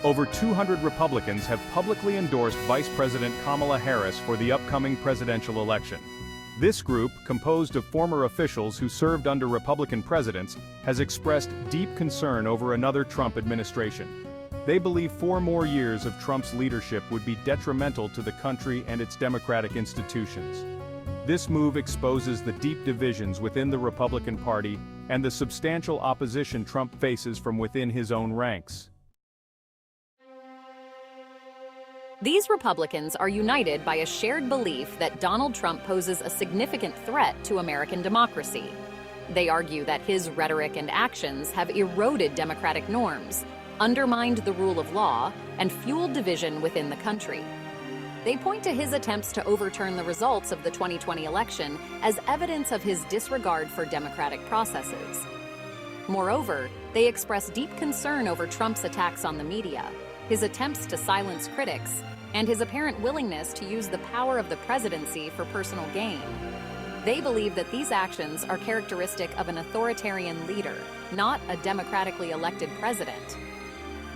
Over 200 Republicans have publicly endorsed Vice President Kamala Harris for the upcoming presidential election. This group, composed of former officials who served under Republican presidents, has expressed deep concern over another Trump administration. They believe 4 more years of Trump's leadership would be detrimental to the country and its democratic institutions. This move exposes the deep divisions within the Republican Party and the substantial opposition Trump faces from within his own ranks. These Republicans are united by a shared belief that Donald Trump poses a significant threat to American democracy. They argue that his rhetoric and actions have eroded democratic norms, undermined the rule of law, and fueled division within the country. They point to his attempts to overturn the results of the 2020 election as evidence of his disregard for democratic processes. Moreover, they express deep concern over Trump's attacks on the media, his attempts to silence critics, and his apparent willingness to use the power of the presidency for personal gain. They believe that these actions are characteristic of an authoritarian leader, not a democratically elected president.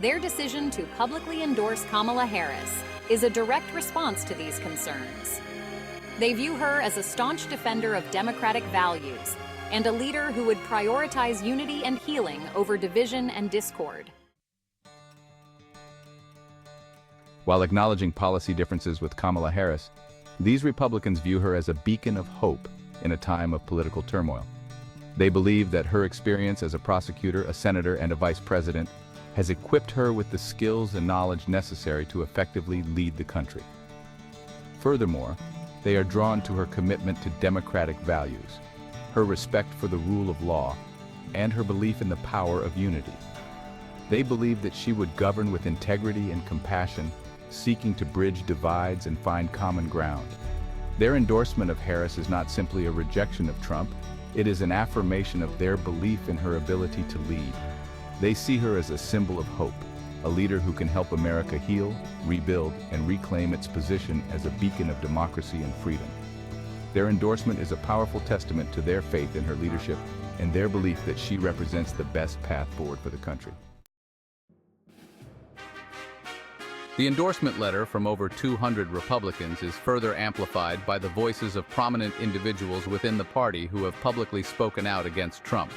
Their decision to publicly endorse Kamala Harris is a direct response to these concerns. They view her as a staunch defender of democratic values and a leader who would prioritize unity and healing over division and discord. While acknowledging policy differences with Kamala Harris, these Republicans view her as a beacon of hope in a time of political turmoil. They believe that her experience as a prosecutor, a senator, and a vice president has equipped her with the skills and knowledge necessary to effectively lead the country. Furthermore, they are drawn to her commitment to democratic values, her respect for the rule of law, and her belief in the power of unity. They believe that she would govern with integrity and compassion, seeking to bridge divides and find common ground. Their endorsement of Harris is not simply a rejection of Trump, it is an affirmation of their belief in her ability to lead. They see her as a symbol of hope, a leader who can help America heal, rebuild, and reclaim its position as a beacon of democracy and freedom. Their endorsement is a powerful testament to their faith in her leadership and their belief that she represents the best path forward for the country. The endorsement letter from over 200 Republicans is further amplified by the voices of prominent individuals within the party who have publicly spoken out against Trump.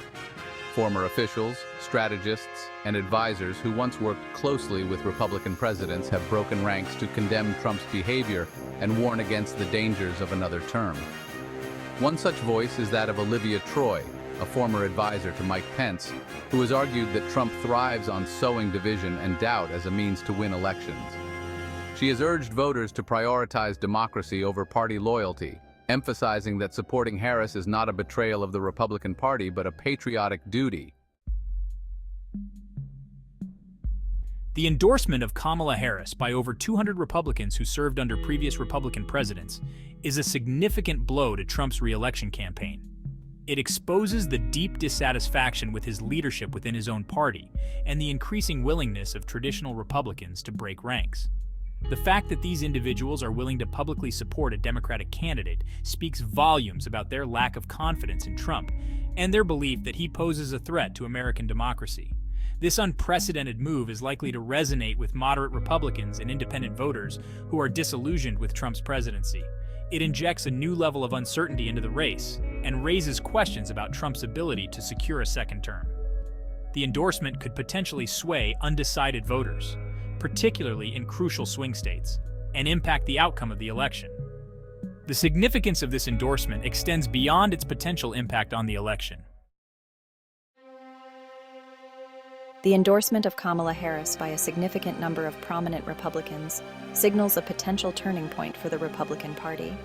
Former officials, strategists, and advisors who once worked closely with Republican presidents have broken ranks to condemn Trump's behavior and warn against the dangers of another term. One such voice is that of Olivia Troy, a former advisor to Mike Pence, who has argued that Trump thrives on sowing division and doubt as a means to win elections. She has urged voters to prioritize democracy over party loyalty, emphasizing that supporting Harris is not a betrayal of the Republican Party but a patriotic duty. The endorsement of Kamala Harris by over 200 Republicans who served under previous Republican presidents is a significant blow to Trump's re-election campaign. It exposes the deep dissatisfaction with his leadership within his own party and the increasing willingness of traditional Republicans to break ranks. The fact that these individuals are willing to publicly support a Democratic candidate speaks volumes about their lack of confidence in Trump and their belief that he poses a threat to American democracy. This unprecedented move is likely to resonate with moderate Republicans and independent voters who are disillusioned with Trump's presidency. It injects a new level of uncertainty into the race and raises questions about Trump's ability to secure a second term. The endorsement could potentially sway undecided voters, particularly in crucial swing states, and impact the outcome of the election. The significance of this endorsement extends beyond its potential impact on the election. The endorsement of Kamala Harris by a significant number of prominent Republicans signals a potential turning point for the Republican Party.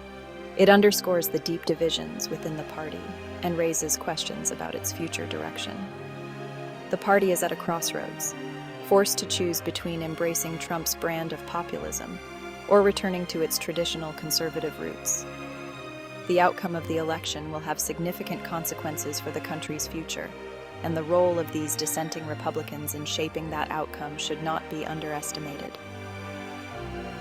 It underscores the deep divisions within the party and raises questions about its future direction. The party is at a crossroads, forced to choose between embracing Trump's brand of populism or returning to its traditional conservative roots. The outcome of the election will have significant consequences for the country's future, and the role of these dissenting Republicans in shaping that outcome should not be underestimated.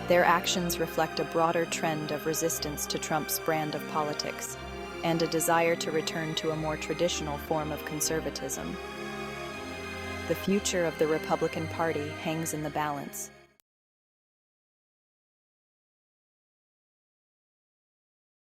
Their actions reflect a broader trend of resistance to Trump's brand of politics and a desire to return to a more traditional form of conservatism. the future of the Republican Party hangs in the balance.